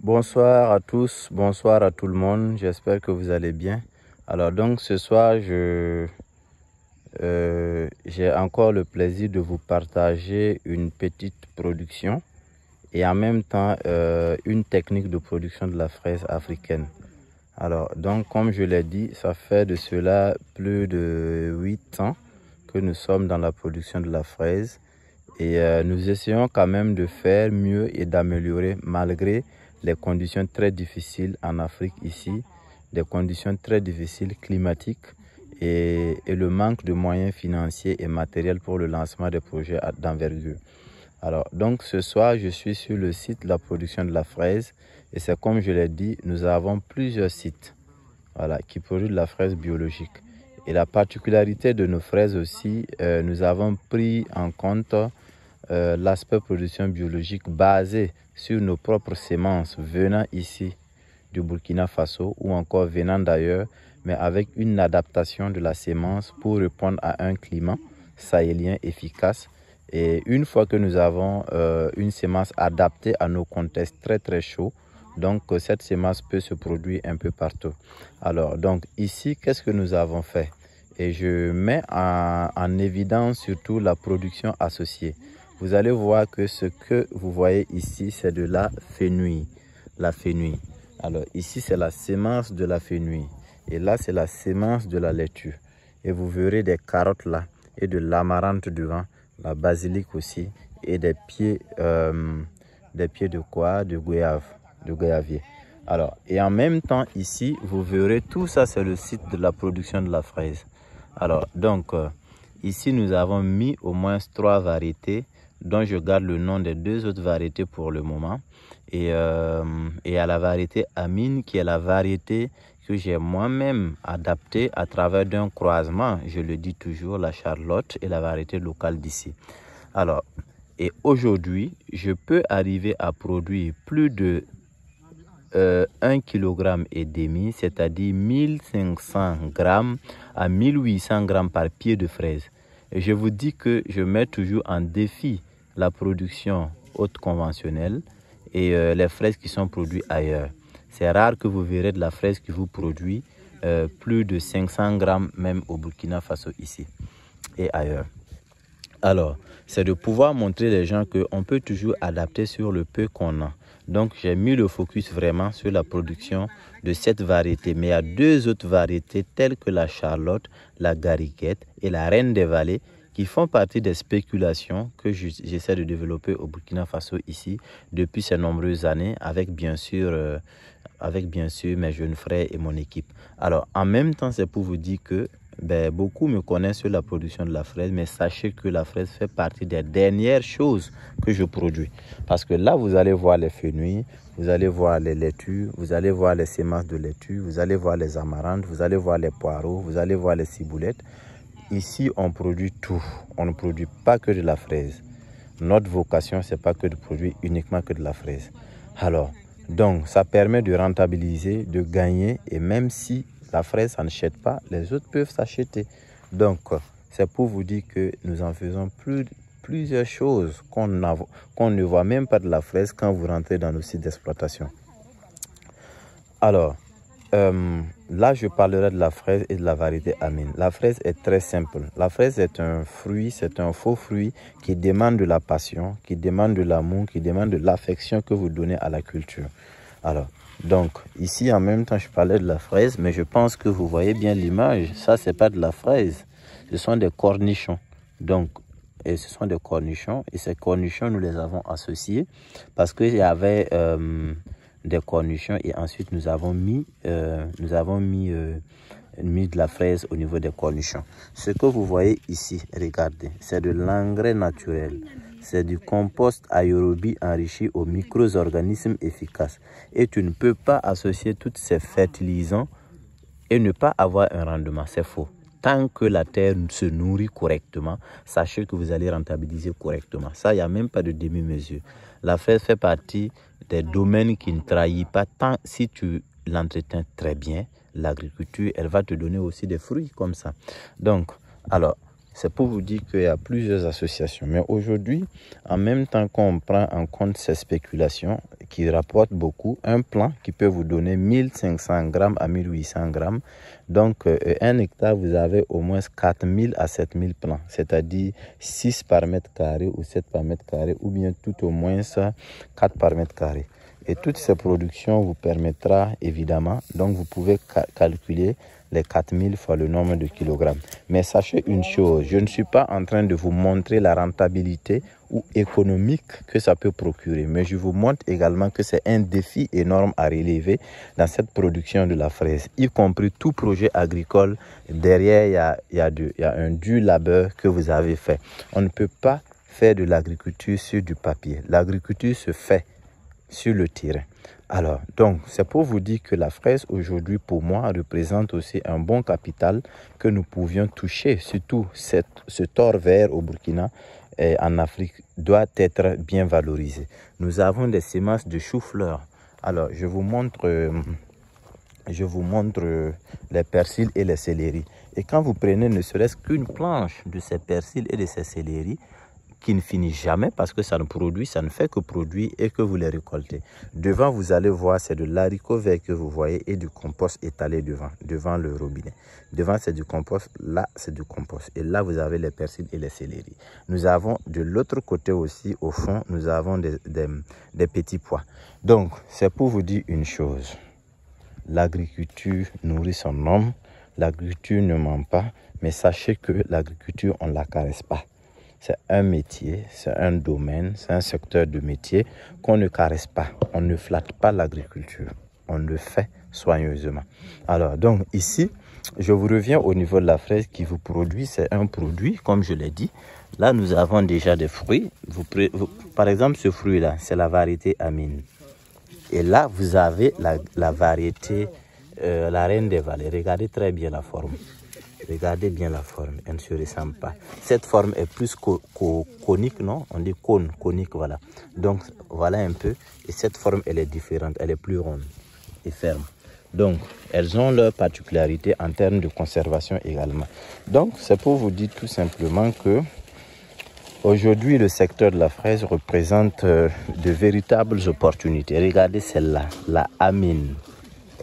Bonsoir à tous, bonsoir à tout le monde, j'espère que vous allez bien. Alors donc ce soir, j'ai encore le plaisir de vous partager une petite production et en même temps une technique de production de la fraise africaine. Alors donc comme je l'ai dit, ça fait de cela plus de 8 ans que nous sommes dans la production de la fraise et nous essayons quand même de faire mieux et d'améliorer malgré les conditions très difficiles en Afrique ici, des conditions très difficiles climatiques et le manque de moyens financiers et matériels pour le lancement des projets d'envergure. Alors donc ce soir je suis sur le site de la production de la fraise et c'est comme je l'ai dit, nous avons plusieurs sites qui produisent de la fraise biologique. Et la particularité de nos fraises aussi, nous avons pris en compte l'aspect production biologique basé sur nos propres semences venant ici du Burkina Faso ou encore venant d'ailleurs, mais avec une adaptation de la semence pour répondre à un climat sahélien efficace. Et une fois que nous avons une semence adaptée à nos contextes très chauds, donc cette semence peut se produire un peu partout. Alors donc ici, qu'est-ce que nous avons fait? Et je mets en évidence surtout la production associée. Vous allez voir que ce que vous voyez ici, c'est de la fenouil. La fenouil. Alors ici, c'est la semence de la fenouil. Et là, c'est la semence de la laitue. Et vous verrez des carottes là et de l'amarante devant, la basilic aussi et des pieds de quoi? De goyave, de goyavier. Alors, et en même temps, ici, vous verrez tout ça, c'est le site de la production de la fraise. Alors, donc, ici, nous avons mis au moins 3 variétés dont je garde le nom des 2 autres variétés pour le moment. Et à la variété Amine, qui est la variété que j'ai moi-même adaptée à travers d'un croisement, je le dis toujours, la Charlotte et la variété locale d'ici. Alors, et aujourd'hui, je peux arriver à produire plus de 1,5 kg, c'est-à-dire 1500 grammes à 1800 grammes par pied de fraise. Et je vous dis que je mets toujours en défi la production haute conventionnelle et les fraises qui sont produites ailleurs. C'est rare que vous verrez de la fraise qui vous produit plus de 500 grammes même au Burkina Faso ici et ailleurs. Alors, c'est de pouvoir montrer aux gens qu'on peut toujours adapter sur le peu qu'on a. Donc, j'ai mis le focus vraiment sur la production de cette variété. Mais il y a 2 autres variétés telles que la Charlotte, la Gariguette et la Reine des Vallées qui font partie des spéculations que j'essaie de développer au Burkina Faso ici depuis ces nombreuses années avec bien sûr mes jeunes frères et mon équipe. Alors, en même temps, c'est pour vous dire que beaucoup me connaissent sur la production de la fraise, mais sachez que la fraise fait partie des dernières choses que je produis. Parce que là, vous allez voir les fenouils, vous allez voir les laitues, vous allez voir les semences de laitue, vous allez voir les amarantes, vous allez voir les poireaux, vous allez voir les ciboulettes. Ici, on produit tout. On ne produit pas que de la fraise. Notre vocation, c'est pas que de produire uniquement que de la fraise. Alors, donc, ça permet de rentabiliser, de gagner, et même si la fraise, ça n'achète pas, les autres peuvent s'acheter. Donc, c'est pour vous dire que nous en faisons plusieurs choses qu'on ne voit même pas de la fraise quand vous rentrez dans nos sites d'exploitation. Alors, là, je parlerai de la fraise et de la variété Amine. La fraise est très simple. La fraise est un fruit, c'est un faux fruit qui demande de la passion, qui demande de l'amour, qui demande de l'affection que vous donnez à la culture. Alors, donc, ici, en même temps, je parlais de la fraise, mais je pense que vous voyez bien l'image. Ça, c'est pas de la fraise. Ce sont des cornichons. Donc, et ce sont des cornichons. Et ces cornichons, nous les avons associés parce qu'il y avait des cornichons et ensuite nous avons mis de la fraise au niveau des cornichons. Ce que vous voyez ici, regardez, c'est de l'engrais naturel. C'est du compost aérobie enrichi aux micro-organismes efficaces. Et tu ne peux pas associer tous ces fertilisants et ne pas avoir un rendement. C'est faux. Tant que la terre se nourrit correctement, sachez que vous allez rentabiliser correctement. Ça, il n'y a même pas de demi-mesure. La fraise fait partie des domaines qui ne trahissent pas tant si tu l'entretiens très bien. L'agriculture, elle va te donner aussi des fruits comme ça. Donc, alors, C'est pour vous dire qu'il y a plusieurs associations. Mais aujourd'hui, en même temps qu'on prend en compte ces spéculations qui rapportent beaucoup, un plant qui peut vous donner 1500 grammes à 1800 grammes. Donc, un hectare, vous avez au moins 4000 à 7000 plants, c'est-à-dire 6 par mètre carré ou 7 par mètre carré, ou bien tout au moins 4 par mètre carré. Et toutes ces productions vous permettra évidemment, donc vous pouvez calculer les 4000 fois le nombre de kilogrammes. Mais sachez une chose, je ne suis pas en train de vous montrer la rentabilité ou économique que ça peut procurer, mais je vous montre également que c'est un défi énorme à relever dans cette production de la fraise, y compris tout projet agricole. Derrière, il y a un dur labeur que vous avez fait. On ne peut pas faire de l'agriculture sur du papier. L'agriculture se fait sur le terrain. Alors, donc, c'est pour vous dire que la fraise aujourd'hui, pour moi, représente aussi un bon capital que nous pouvions toucher. Surtout, ce tort vert au Burkina et en Afrique doit être bien valorisé. Nous avons des semences de chou-fleur. Alors, je vous montre les persils et les céleris. Et quand vous prenez ne serait-ce qu'une planche de ces persils et de ces céleris, qui ne finit jamais parce que ça ne produit, ça ne fait que produire et que vous les récoltez. Devant, vous allez voir, c'est de l'haricot vert que vous voyez et du compost étalé devant le robinet. Devant, c'est du compost, là, c'est du compost. Et là, vous avez les persils et les céleris. Nous avons de l'autre côté aussi, au fond, nous avons des petits pois. Donc, c'est pour vous dire une chose. L'agriculture nourrit son homme. L'agriculture ne ment pas. Mais sachez que l'agriculture, on ne la caresse pas. C'est un métier, c'est un domaine, c'est un secteur de métier qu'on ne caresse pas. On ne flatte pas l'agriculture. On le fait soigneusement. Alors, donc ici, je vous reviens au niveau de la fraise qui vous produit. C'est un produit, comme je l'ai dit. Là, nous avons déjà des fruits. Par exemple, ce fruit-là, c'est la variété Amine. Et là, vous avez la variété, la reine des vallées. Regardez très bien la forme. Regardez bien la forme, elle ne se ressemble pas. Cette forme est plus conique, non? On dit conique, voilà. Donc, voilà un peu. Et cette forme, elle est différente, elle est plus ronde et ferme. Donc, elles ont leur particularité en termes de conservation également. Donc, c'est pour vous dire tout simplement que aujourd'hui, le secteur de la fraise représente de véritables opportunités. Regardez celle-là, la Amine.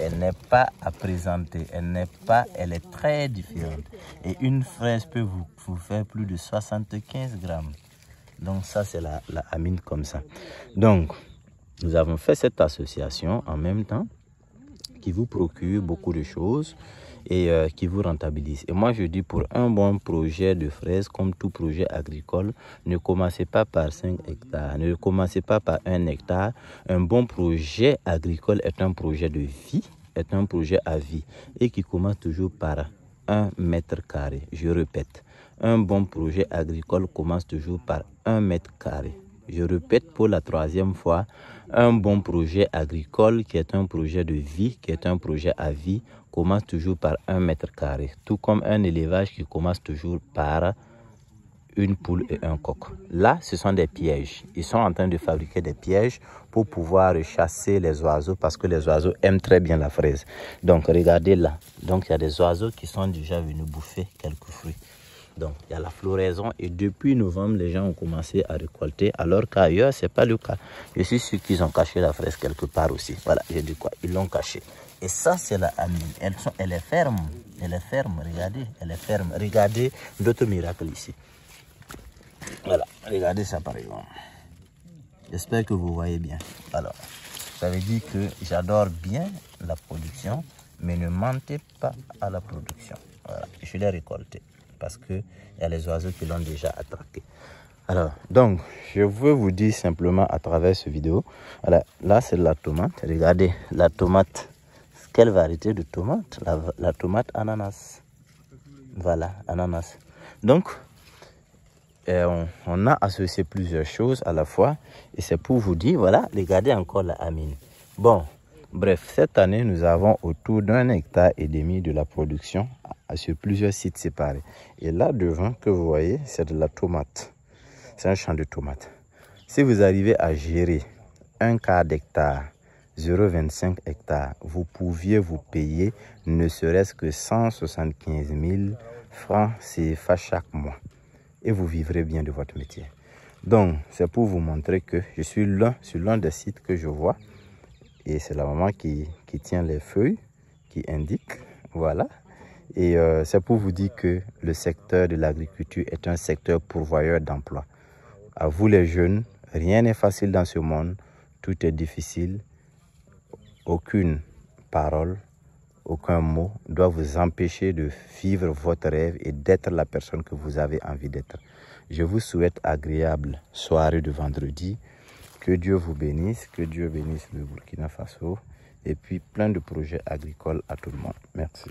Elle n'est pas à présenter, elle est très différente. Et une fraise peut vous faire plus de 75 grammes. Donc ça, c'est la Amine comme ça. Donc, nous avons fait cette association en même temps qui vous procure beaucoup de choses et qui vous rentabilise. Et moi, je dis pour un bon projet de fraises, comme tout projet agricole, ne commencez pas par 5 hectares, ne commencez pas par 1 hectare. Un bon projet agricole est un projet de vie, est un projet à vie et qui commence toujours par 1 mètre carré. Je répète, un bon projet agricole commence toujours par 1 mètre carré. Je répète pour la 3e fois, un bon projet agricole qui est un projet de vie, qui est un projet à vie, commence toujours par 1 mètre carré. Tout comme un élevage qui commence toujours par une poule et un coq. Là, ce sont des pièges. Ils sont en train de fabriquer des pièges pour pouvoir chasser les oiseaux parce que les oiseaux aiment très bien la fraise. Donc, regardez là. Donc, il y a des oiseaux qui sont déjà venus bouffer quelques fruits. Donc, il y a la floraison et depuis novembre, les gens ont commencé à récolter alors qu'ailleurs, ce n'est pas le cas. Je suis sûr qu'ils ont caché la fraise quelque part aussi. Voilà, j'ai dit quoi? Ils l'ont cachée. Et ça, c'est la Amine. Elle est ferme. Elle est ferme, regardez. Elle est ferme. Regardez d'autres miracles ici. Voilà, regardez ça par exemple. J'espère que vous voyez bien. Alors, ça veut dire que j'adore bien la production, mais ne mentez pas à la production. Voilà, je l'ai récolté parce qu'il y a les oiseaux qui l'ont déjà attrapé. Alors, donc, je veux vous dire simplement à travers cette vidéo, voilà, là c'est la tomate. Regardez, la tomate, quelle variété de tomate? La tomate ananas. Voilà, ananas. Donc, on a associé plusieurs choses à la fois et c'est pour vous dire, voilà, regardez encore la Amine. Bon, bref, cette année, nous avons autour d'1,5 hectare de la production sur plusieurs sites séparés. Et là devant que vous voyez, c'est de la tomate. C'est un champ de tomates. Si vous arrivez à gérer 1/4 d'hectare, 0,25 hectares, vous pouviez vous payer ne serait-ce que 175 000 francs CFA chaque mois. Et vous vivrez bien de votre métier. Donc, c'est pour vous montrer que je suis sur l'un des sites que je vois. Et c'est la maman qui tient les feuilles, qui indique. Voilà. Et c'est pour vous dire que le secteur de l'agriculture est un secteur pourvoyeur d'emplois. À vous les jeunes, rien n'est facile dans ce monde. Tout est difficile. Aucune parole, aucun mot doit vous empêcher de vivre votre rêve et d'être la personne que vous avez envie d'être. Je vous souhaite agréable soirée de vendredi. Que Dieu vous bénisse, que Dieu bénisse le Burkina Faso et puis plein de projets agricoles à tout le monde. Merci.